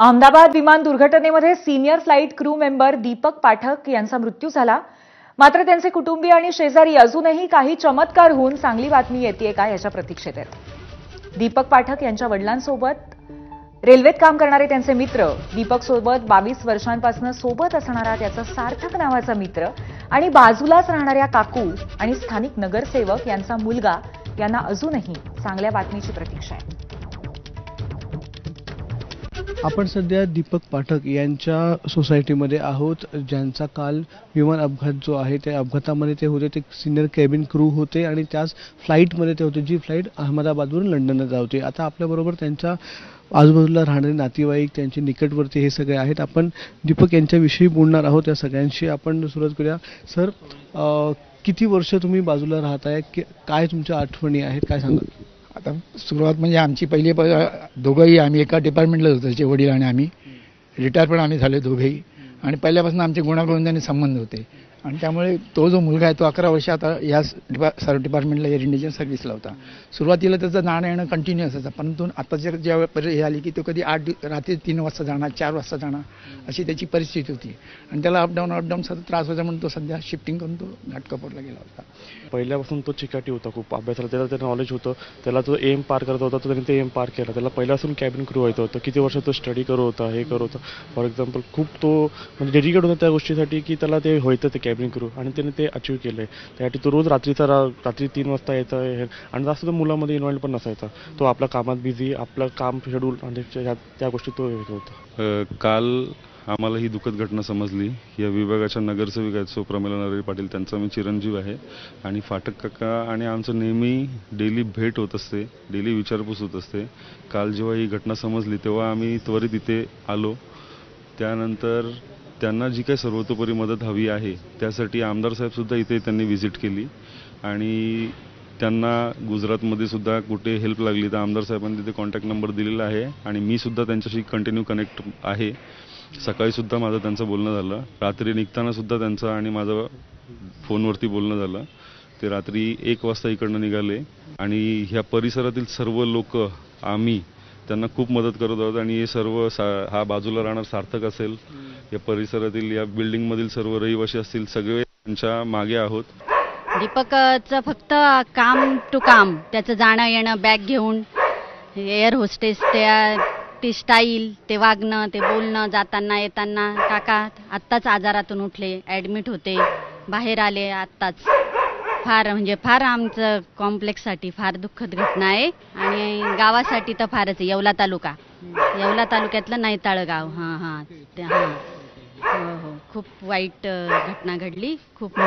अहमदाबाद विमान दुर्घटनेमध्ये senior flight crew member Deepak Pathak यांचा मृत्यू झाला। मात्र त्यांचे कुटुंबीय आणि शेजारी अजूनही काही चमत्कार होऊन चांगली बातमी येते का याच्या प्रतीक्षेत आहेत। दीपक पाठक यांच्या वडिलांसोबत रेल्वेत काम करणारे त्यांचे मित्र, दीपक सोबत 22 वर्षांपासून सोबत असणारा त्याचा सार्थक नावाचा मित्र आणि बाजूलाच राहणाऱ्या काकू आणि स्थानिक नगरसेवक यांचा मुलगा यांना अजूनही चांगल्या बातमीची प्रतीक्षा आहे। आपण सध्या दीपक पाठक यांच्या सोसायटीमध्ये आहोत, ज्यांचा काल विमान अपघात जो आहे त्या अपघातामध्ये ते होते। ते सिनियर केबिन क्रू होते आणि त्याच फ्लाईटमध्ये ते होते, जी फ्लाईट अहमदाबादवरून लंडनला जात होती। आता आपल्याबरोबर त्यांच्या आजूबाजूला राहणारे नातेवाईक, त्यांचे निकटवर्ती हे सगळे आहेत। आपण दीपक यांच्याविषयी बोलणार आहोत। त्या सगळ्यांशी आपण सुरुवात करूया। सर, किती वर्ष तुम्ही बाजूला राहताय, काय तुमच्या आठवणी आहेत, काय सांगाल? आता सुरुवात म्हणजे आमची पहिली दोघंही आम्ही एका डिपार्टमेंटला होतो, त्याचे वडील आणि आम्ही रिटायर पण आम्ही झाले दोघंही, आणि पहिल्यापासून आमचे गुणागोविंदाने संबंध होते। आणि त्यामुळे तो जो मुलगा आहे तो 11 वर्ष आता या डिपार्टमेंटला एअर इंडियाच्या सर्व्हिसला होता। सुरुवातीला त्याचं जाणं येणं कंटिन्यू असायचं, परंतु आता ज्या हे आली की तो कधी रात्री 3 वाजता जाणार, 4 वाजता जाणार, अशी त्याची परिस्थिती होती। आणि त्याला अपडाऊन सतत त्रास व्हायचा, म्हणून तो सध्या शिफ्टिंग करून तो घाटकोपरला गेला होता। पहिल्यापासून तो चिकाटी होता, खूप अभ्यासाला त्याला नॉलेज होतं, त्याला तो एम पार करत होता, तो त्याने ते एम पार केला। त्याला पहिल्यापासून कॅबिन क्रू व्हायचं होतं, किती वर्ष तो स्टडी करत होता, हे करत होता। फॉर एक्झाम्पल खूप तो म्हणजे डेडिकेट होता त्या गोष्टीसाठी की त्याला ते व्हायचं ते कॅबिन क्रू, आणि त्याने ते अचीव केलंय। त्यासाठी तो रोज रात्री 3 वाजता यायचा, आणि जास्त तो मुलामध्ये इन्व्हॉल्व पण नसायचा। तो आपल्या कामात बिझी, आपलं काम शेड्यूल आणि त्या गोष्टी तो येत होता। काल आम्हाला ही दुःखद घटना समजली। या विभागाच्या नगरसेविका आहेत सो प्रमिला नरहरी पाटील, त्यांचा मी चिरंजीव आहे, आणि फाटक काका आणि आमचं नेहमी डेली भेट होत असते, डेली विचारपूस होत असते। काल जेव्हा ही घटना समजली तेव्हा आम्ही त्वरित इथे आलो। त्यानंतर त्यांना जी काही सर्वतोपरी मदत हवी आहे त्यासाठी आमदार साहेब सुद्धा इथे त्यांनी व्हिजिट केली, आणि त्यांना गुजरातमध्ये सुद्धा कुठे हेल्प लागली तर आमदार साहेबांनी तिथे कॉन्टॅक्ट नंबर दिलेला आहे, आणि मी सुद्धा त्यांच्याशी कंटिन्यू कनेक्ट आहे। सकाळी सुद्धा माझं त्यांचं बोलणं झालं, रात्री निघताना सुद्धा त्यांचं आणि माझं फोनवरती बोलणं झालं। ते रात्री 1 वाजता इकडनं निघाले, आणि ह्या परिसरातील सर्व लोक आम्ही त्यांना खूप मदत करत आहोत। आणि हे सर्व हा बाजूला राहणार सार्थक असेल, या परिसरातील या बिल्डिंगमधील सर्व रहिवासी असतील, सगळे त्यांच्या मागे आहोत। दीपकचं फक्त काम टू काम, त्याचं जाणं येणं, बॅग घेऊन एअर होस्टेस, ती स्टाईल, ते वागणं, ते बोलणं, जाताना येताना। काका आत्ताच आजारातून उठले, ॲडमिट होते, बाहेर आले आत्ताच। फार आमचं कॉम्प्लेक्ससाठी फार दुःखद घटना आहे, आणि गावासाठी तर फारच आहे। येवला तालुक्यातलं नैताळ गाव, हो, खूप वाईट घटना घडली, खूप